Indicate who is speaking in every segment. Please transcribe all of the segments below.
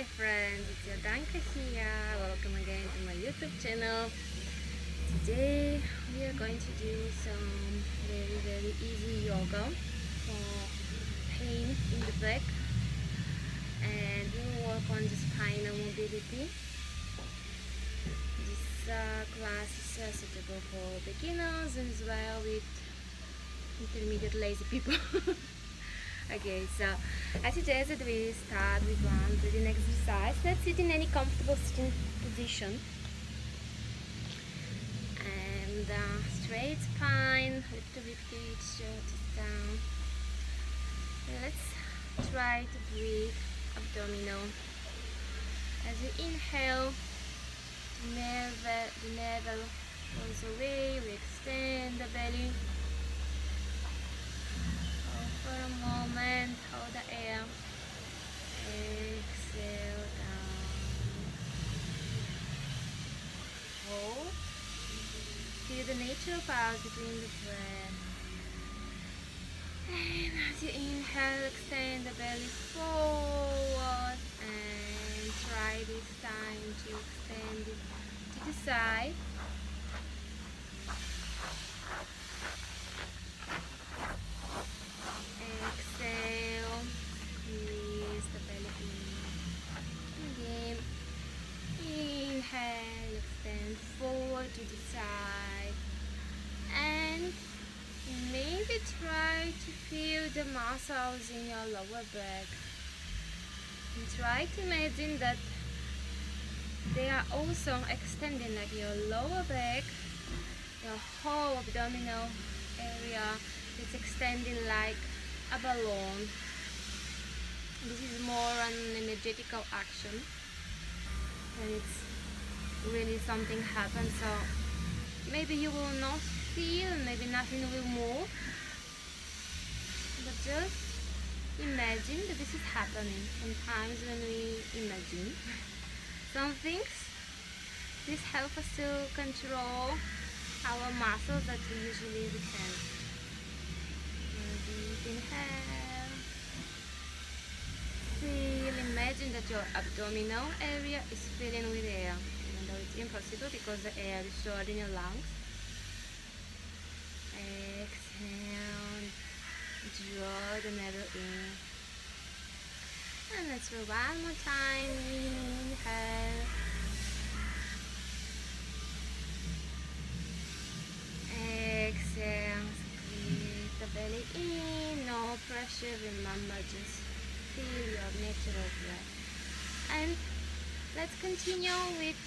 Speaker 1: my friends, it's Yadanka here. Welcome again to my YouTube channel. Today we are going to do some very easy yoga for pain in the back, and we will work on the spinal mobility. This class is suitable for beginners as well with intermediate lazy people. Okay, so as suggested, we start with one breathing exercise. Let's sit in any comfortable sitting position. And straight spine, lift the ribcage, shoulders down. And let's try to breathe abdominal. As you inhale, the navel goes away, we extend the belly. For a moment, hold the air, exhale down, hold, feel the natural pause between the breath, and as you inhale, extend the belly forward, and try this time to extend it to the side. Exhale, squeeze the belly in. Again, inhale, extend forward to the side, and maybe try to feel the muscles in your lower back. And try to imagine that they are also extending, like your lower back, your whole abdominal area is extending like a balloon. This is more an energetical action, and it's really something happens. So maybe you will not feel, maybe nothing will move, but just imagine that this is happening. Sometimes when we imagine some things, this helps us to control our muscles that usually we can't. Inhale, feel, imagine that your abdominal area is filling with air, even though it's impossible because the air is stored in your lungs. Exhale, draw the navel in, and let's do one more time. Inhale, exhale, the belly in, no pressure, remember, just feel your natural breath. And let's continue with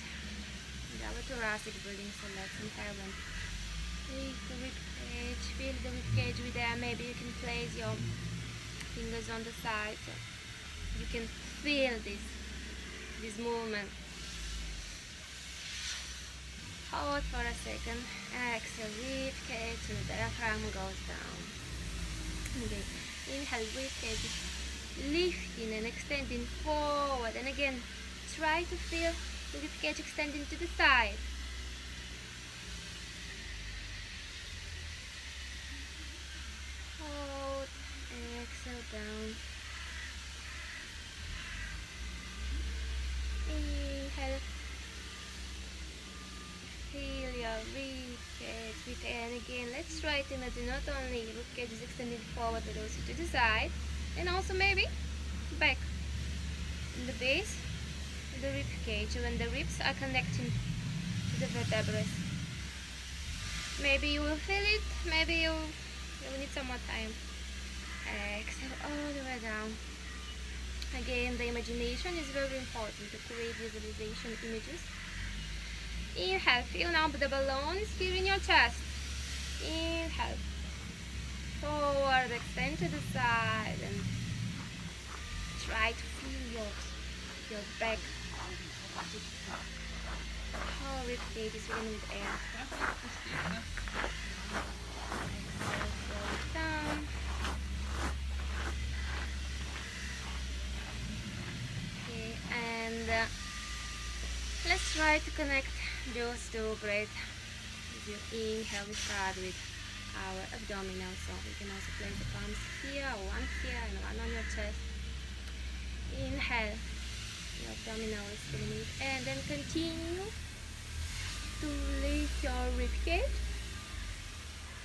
Speaker 1: our thoracic breathing. So let's inhale and breathe the ribcage, feel the ribcage with air. Maybe you can place your fingers on the side so you can feel this movement. Hold for a second, exhale, ribcage, and the diaphragm goes down. Okay, inhale, ribcage lifting and extending forward, and again, try to feel the ribcage extending to the side. Hold, exhale down. Inhale. Feel your ribcage with air, and again, let's try to imagine not only ribcage is extending forward but also to the side, and also maybe back in the base of the ribcage when the ribs are connecting to the vertebrae. Maybe you will feel it, maybe you will need some more time. Exhale all the way down. Again, the imagination is very important to create visualization images. Inhale, feel now the balloon is here in your chest. Inhale, forward, extend to the side, and try to feel your back. Whole ribcage is filling with air. Exhale, down. Okay, and let's try to connect those two breaths. As you inhale, we start with our abdominal, so we can also place the palms here, one here and one on your chest. Inhale, Your abdominal stimulate, and then continue to lift your rib cage.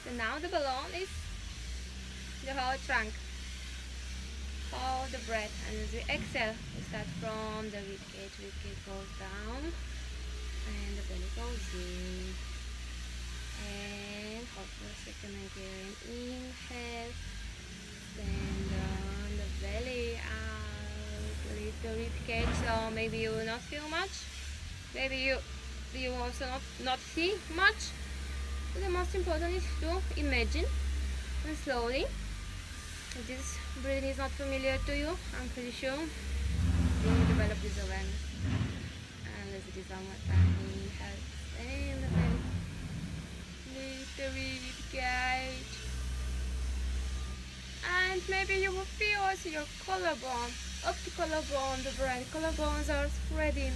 Speaker 1: So now the balloon is the whole trunk. Hold the breath, and as we exhale, we start from the rib cage goes down, and the belly goes in. And hold for a second again. Inhale, stand on the belly out, lift the rib cage. So maybe you will not feel much, maybe you also not see much. But the most important is to imagine and slowly. If this breathing is not familiar to you, I'm pretty sure you will develop this awareness. And let's do this one more time. Inhale, stand the belly. Lift the rib cage. And maybe you will feel also your collarbone, up to collarbone, the breath. Collarbones are spreading.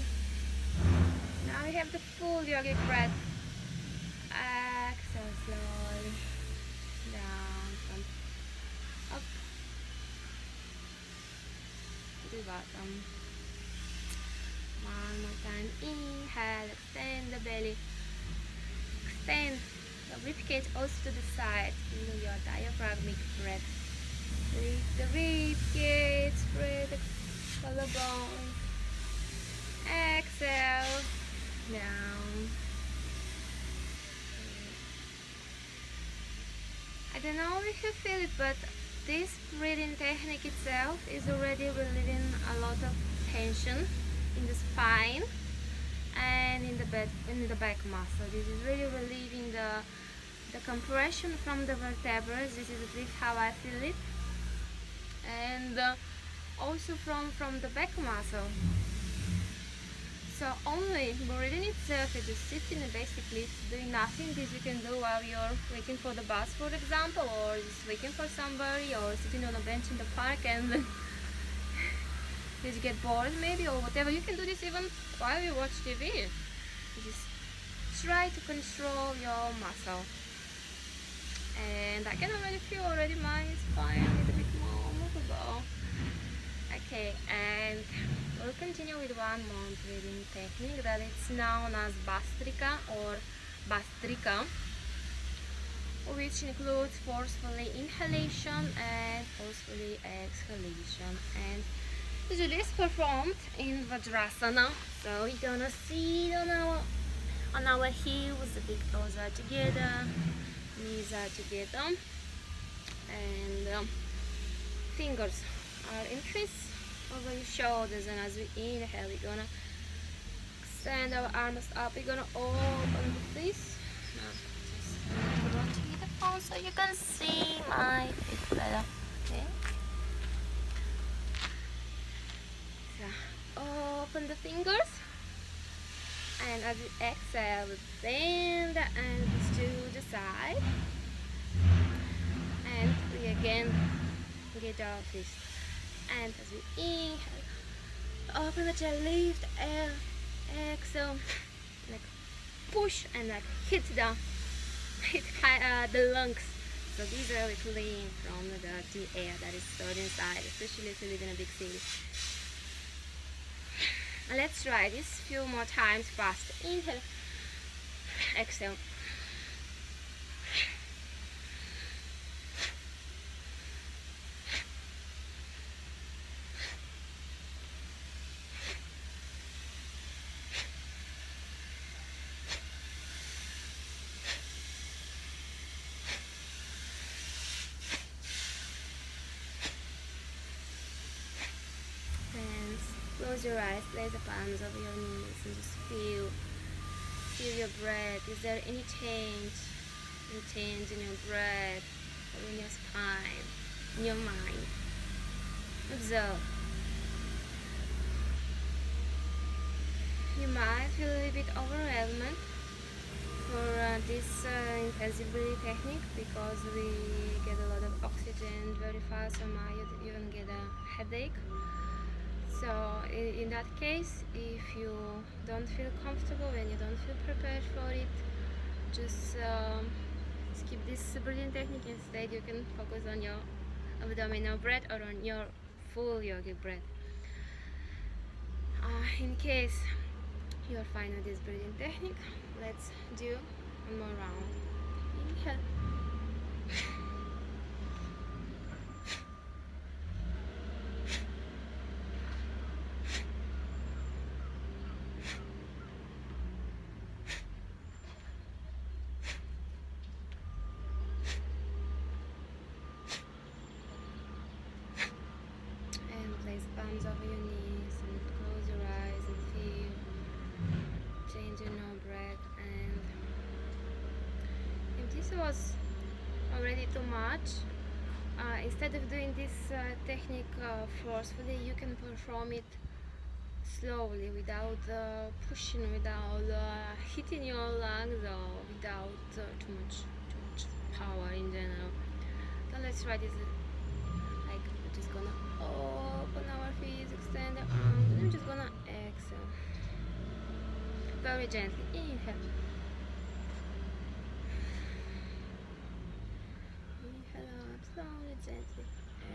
Speaker 1: Now we have the full yogic breath. Exhale slowly. Down from up to the bottom. One more time. Inhale, extend the belly. Extend the rib cage also to the side. Feel your diaphragmatic breath. Lift the rib cage, spread the collarbone. Exhale, down. I don't know if you feel it, but this breathing technique itself is already relieving a lot of tension in the spine and in the back muscle. This is really relieving the compression from the vertebrae. This is at least how I feel it, and also from the back muscle. So only breathing itself, you're just sitting and basically doing nothing. This you can do while you're waiting for the bus, for example, or just waiting for somebody, or sitting on a bench in the park and you get bored maybe, or whatever. You can do this even while you watch TV. Just try to control your muscle. And I can already feel my spine a little bit more movable. Okay, and we'll continue with one more breathing technique that is known as Bhastrika or Bhastrika, which includes forcefully inhalation and forcefully exhalation. And usually it's performed in Vajrasana. So we're gonna sit on our heels, the big toes are together, knees are together, and fingers are in fists over your shoulders. And as we inhale, we're gonna extend our arms up. We're gonna open the fist. Now just rotate the phone so you can see my feet better. Okay. So open the fingers, and as we exhale, we bend the ankles to the side, and we again get our fist. And as we inhale, open the chest, lift, and exhale, like push and like hit the lungs. So these are clean from the dirty air that is stored inside, especially if you live in a big city. Let's try this few more times fast. Inhale, exhale. Close your eyes, place the palms over your knees, and just feel your breath. Is there any change in your breath, or in your spine, in your mind? Observe. You might feel a little bit overwhelmed for this intensive breathing technique, because we get a lot of oxygen very fast, so might even get a headache. So in that case, if you don't feel comfortable and you don't feel prepared for it, just skip this breathing technique. Instead, you can focus on your abdominal breath or on your full yogic breath. In case you're fine with this breathing technique, let's do one more round. Inhale. And place palms over your knees and close your eyes and feel change in your breath. And if this was already too much, instead of doing this technique forcefully, you can perform it slowly without pushing, without hitting your lungs, or without too much power in general. So let's try this. Like, we're just gonna open our feet, extend the arms, and I'm just gonna exhale very gently. Inhale. Inhale up slowly, gently.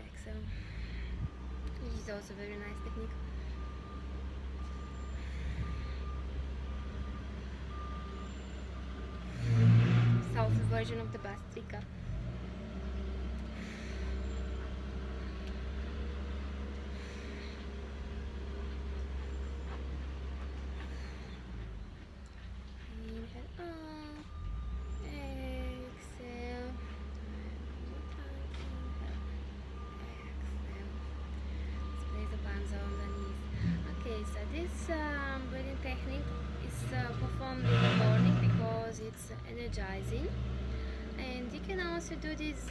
Speaker 1: Exhale. This is also a very nice technique. South version of the Bhastrika. Inhale up, exhale. Let's place the palms on the knees. Okay, so this breathing technique is performed in the morning because it's energizing, and you can also do this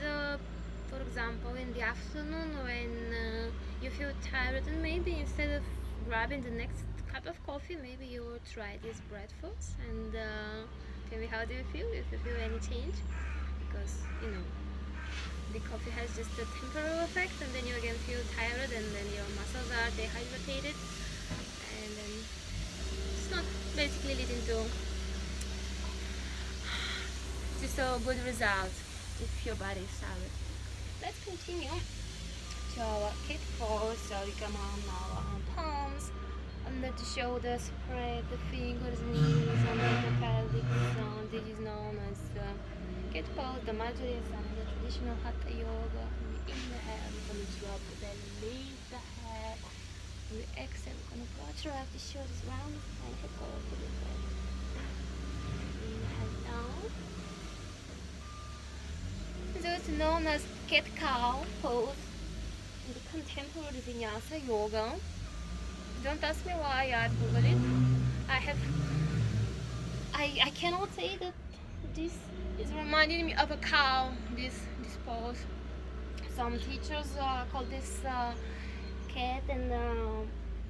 Speaker 1: for example in the afternoon when you feel tired, and maybe instead of grabbing the next cup of coffee, maybe you will try this breathfuls and tell me how do you feel, if you feel any change, because you know the coffee has just a temporary effect, and then you again feel tired, and then your muscles are dehydrated, and then it's not basically leading to just a good result if your body is tired. Let's continue to our cat pose. So we come on our palms under the shoulders, spread the fingers, knees under the pelvic zone. This is known as cat pose. The majority is under traditional hatha yoga. We inhale, we're gonna drop the belly, lift the head. We exhale, we're gonna contract the shoulders round and head over to the back. Inhale down. So it's known as cat-cow pose in the contemporary vinyasa yoga. Don't ask me why, I've googled it. I cannot say that this is reminding me of a cow, this pose. Some teachers call this cat and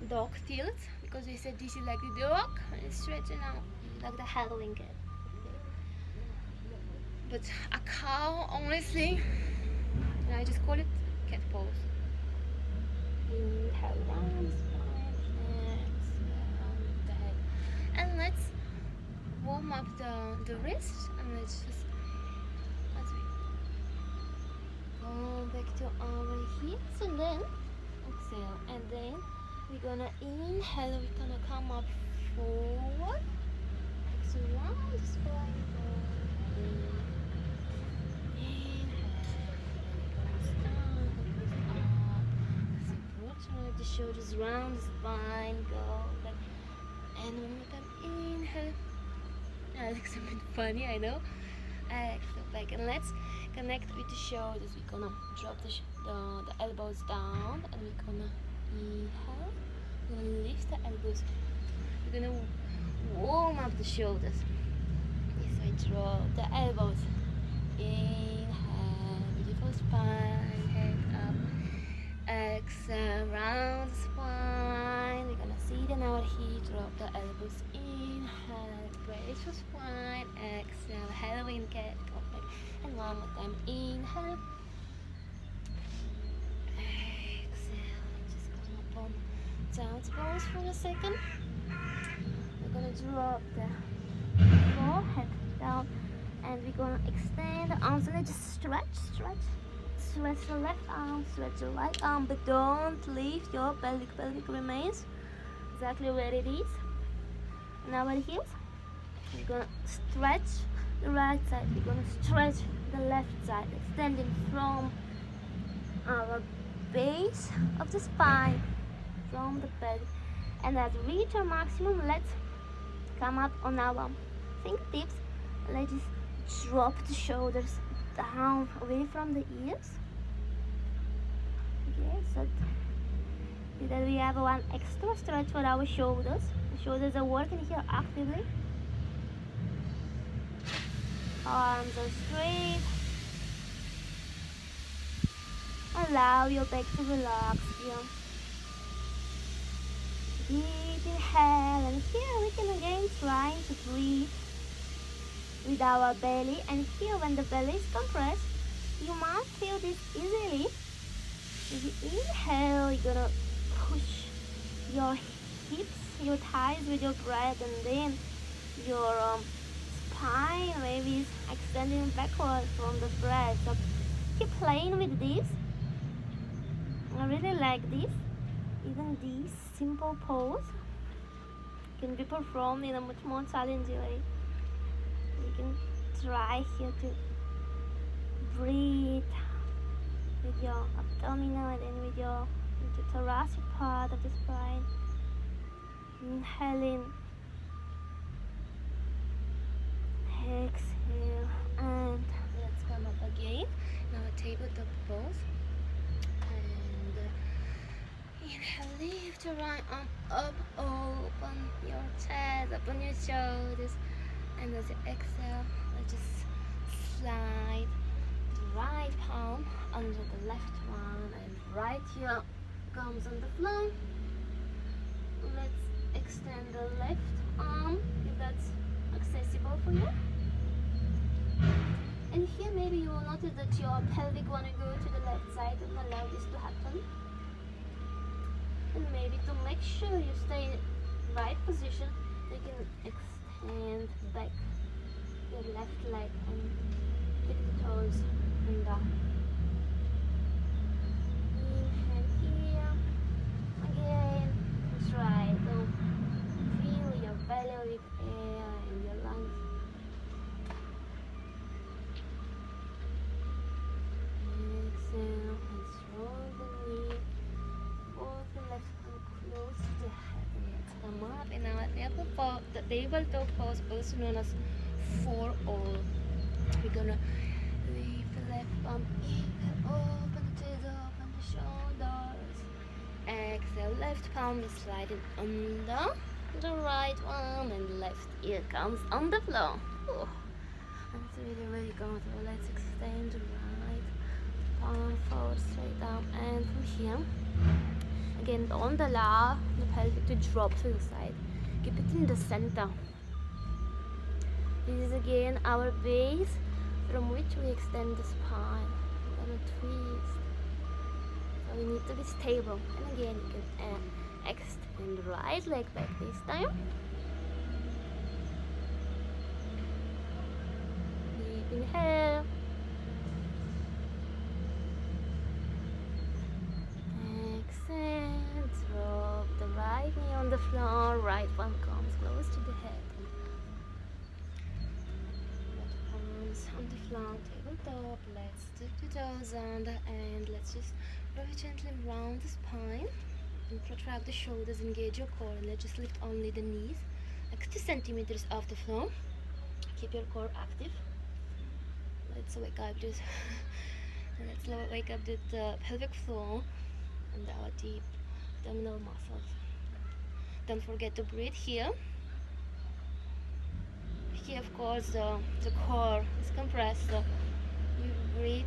Speaker 1: dog tilt, because they said this is like the dog and it's stretching out like the Halloween cat. But a cow, honestly, I just call it cat pose. Inhale down the spine, exhale the head. And let's warm up the wrist, and let's we go back to our hips, and then exhale, and then we're gonna inhale, we're gonna come up forward, exhale round the spine, the shoulders round the spine, go back, and one more time, inhale. That looks a bit funny, I know. Exhale back, and let's connect with the shoulders. We're gonna drop the elbows down, and we're gonna inhale. We're gonna lift the elbows. We're gonna warm up the shoulders. This way, drop the elbows. Inhale, beautiful spine, head up. Exhale, round the spine. We're gonna sit on our heat, drop the elbows. Inhale, brace your spine. Exhale, Halloween cat, go back. And one more time, inhale. Exhale, just come up on child's pose for a second. We're gonna drop the forehead down, and we're gonna extend the arms, and then just stretch. Stretch your left arm, stretch your right arm, but don't lift your pelvic remains. exactly where it is. On our heels, we're gonna stretch the right side, we're gonna stretch the left side, extending from our base of the spine, from the belly. And as we reach our maximum, let's come up on our fingertips. Let's just drop the shoulders down away from the ears. Okay, so that we have one extra stretch for our shoulders. The shoulders are working here actively. Arms are straight. Allow your back to relax here. Deep inhale, and here we can again try to breathe with our belly. And here, when the belly is compressed, you might feel this easily. If you inhale, you're gonna push your hips, your thighs with your breath, and then your spine maybe is extending backward from the breath. So keep playing with this. I really like this. Even these simple pose can be performed in a much more challenging way. You can try here to breathe with your abdominal and then with your thoracic part of the spine. Inhaling, exhale, and let's come up again. Now tabletop pose. And inhale, lift your right arm up, open your chest, open your shoulders, and as you exhale, let's just slide the right palm under the left one, and right here comes on the floor. Let's extend the left arm if that's accessible for you. And here maybe you will notice that your pelvic want to go to the left side, and allow this to happen. And maybe to make sure you stay in the right position, you can extend back your left leg and take the toes and down. Inhale here. Again, try to fill your belly with air and your lungs. Exhale and roll the knee. Walk the left arm close to the head, and let's come up in our tabletop pose, also known as 4-all. We're gonna lift the left arm, inhale, open the chest, open the shoulders. Exhale, left palm is sliding under the right one, and left ear comes on the floor. Ooh. That's really, really comfortable. Let's extend the right palm forward, straight down, and from here, again, don't allow the pelvic to drop to the side. Keep it in the center. This is again our base from which we extend the spine. We're gonna twist. So we need to be stable. And again, you can extend the right leg back this time. Deep inhale. Exhale. Drop the right knee on the floor. Right one comes close to the head. Left palms on the floor, tabletop. Let's dip the toes under, and let's just very gently round the spine and protract the shoulders, engage your core, and let's just lift only the knees like 2 centimeters off the floor. Keep your core active. Let's wake up this let's wake up the pelvic floor and our deep abdominal muscles. Don't forget to breathe here. Here, of course, the core is compressed, so we breathe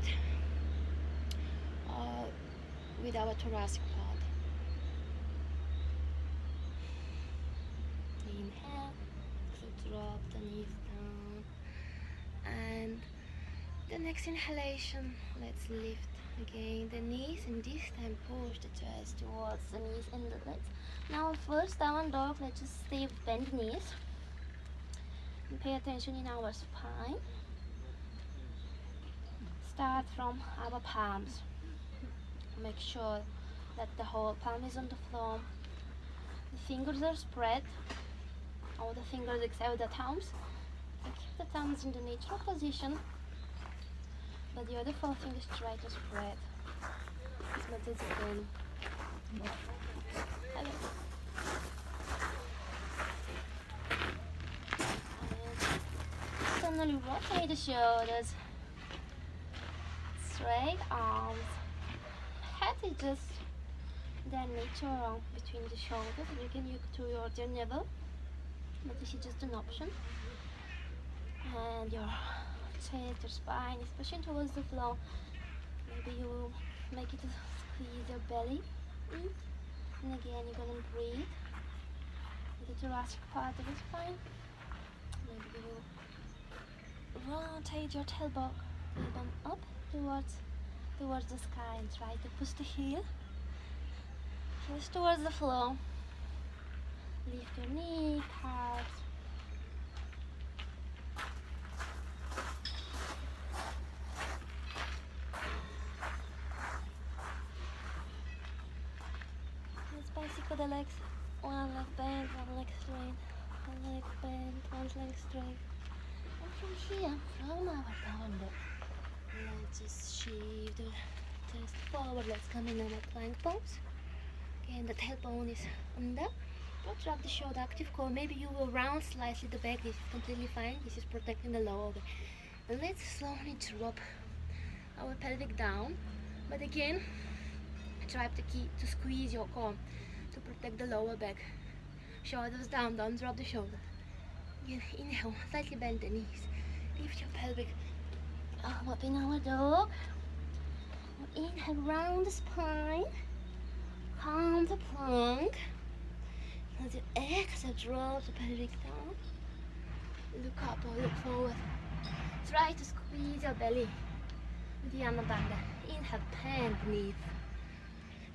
Speaker 1: with our thoracic part. Inhale, so drop the knees down, and the next inhalation, let's lift again the knees, and this time push the chest towards the knees and the legs. Now first down dog, let's just stay bent knees and pay attention in our spine. Start from our palms. Make sure that the whole palm is on the floor. The fingers are spread, all the fingers except the thumbs. So keep the thumbs in the neutral position, but the other four fingers try to spread as much as you can. Hello. And suddenly rotate the shoulders, straight arms. Head is just their nature between the shoulders. You can use to your navel, but this is just an option. And your chest, your spine is pushing towards the floor. Maybe you make it squeeze your belly in. And again, you're gonna breathe with the thoracic part of the spine. Maybe you rotate your tailbone up towards the sky and try to push the heels towards the floor. Lift your knee, calves. It's basically the legs, one leg bent, one leg straight, one leg bent, one leg straight. And from here, from our down dog, let's just shift the chest forward. Let's come in our plank pose. Again, the tailbone is under. Don't drop the shoulder, active core. Maybe you will round slightly the back. This is completely fine. This is protecting the lower back. And let's slowly drop our pelvic down. But again, try to squeeze your core to protect the lower back. Shoulders down, don't drop the shoulder. Again, inhale, slightly bend the knees. Lift your pelvic up in our dog. Inhale, round the spine. Calm the plank. As you exhale, drop the pelvic down. Look up or look forward. Try to squeeze your belly with the Anabandha. Inhale, bend beneath.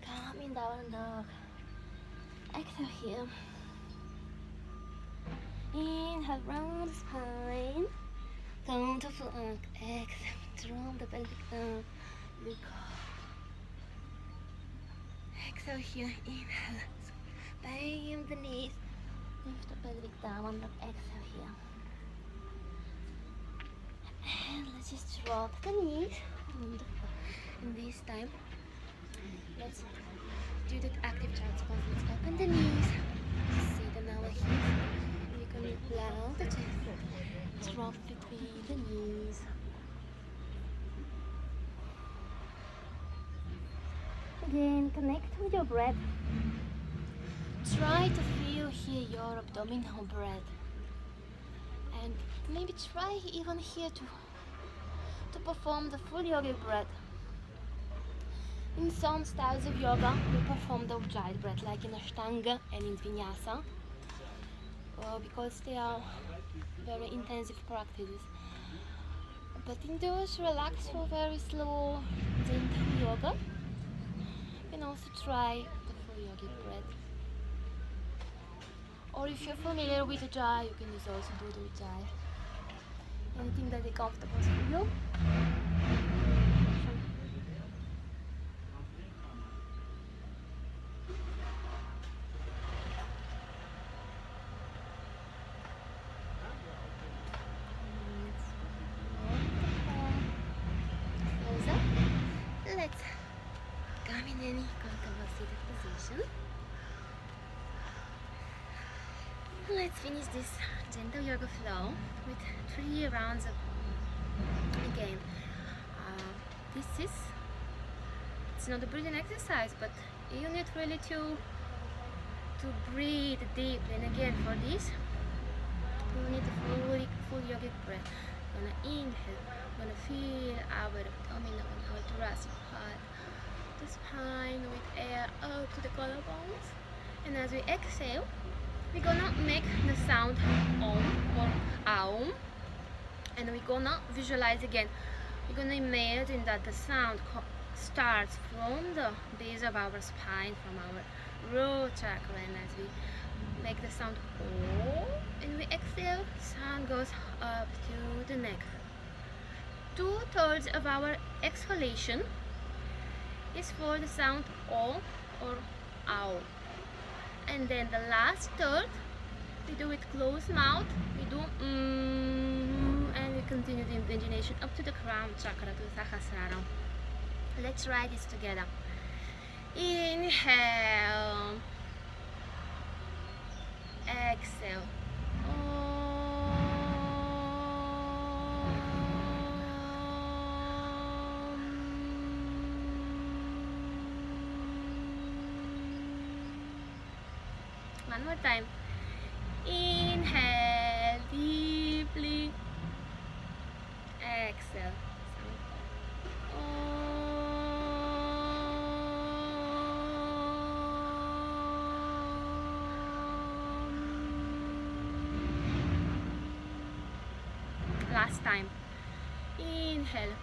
Speaker 1: Come in down dog. Exhale here. Inhale, round the spine. Down to plank. Exhale, drop the pelvic down. Look up. Exhale here. Inhale. Bend the knees. Lift the pelvic down. Exhale here. And let's just drop the knees. And this time, let's do the active child's pose. Let's open the knees. Sit on our hips. And you can allow the chest. Drop between the knees. Again, connect with your breath. Try to feel here your abdominal breath. And maybe try even here to perform the full yogic breath. In some styles of yoga, we perform the Ujjayi breath, like in Ashtanga and in Vinyasa, because they are very intensive practices. But in those relaxed or very slow, gentle yoga, you can also try the full yogic breath. Or if you're familiar with Ujjayi, you can just also do the Ujjayi. Anything that is comfortable for you. Let's come in any comfortable seated position. Let's finish this gentle yoga flow with 3 rounds of again. It's not a breathing exercise, but you need really to breathe deeply. And again, for this, you need a full yogic breath. Gonna inhale, gonna feel our abdominal and our thoracic part, the spine with air up to the collarbones. And as we exhale, we're gonna make the sound Om or Aum, and we're gonna visualize again. We're gonna imagine that the sound starts from the base of our spine, from our root chakra, and as we make the sound O, and we exhale, sound goes up to the neck. 2/3 of our exhalation is for the sound O or Ow. And then the last third, we do with closed mouth. We do and we continue the imagination up to the crown chakra, to Sahasrara. Let's try this together. Inhale. Exhale. One more time. Inhale deeply. Exhale. Last time. Inhale.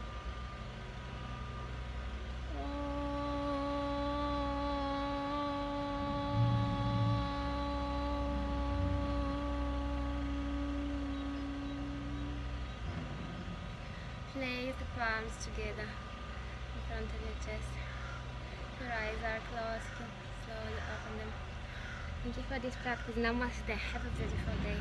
Speaker 1: Place the palms together in front of your chest. Your eyes are closed. You can slowly open them. Thank you for this practice. Namaste. Have a beautiful day.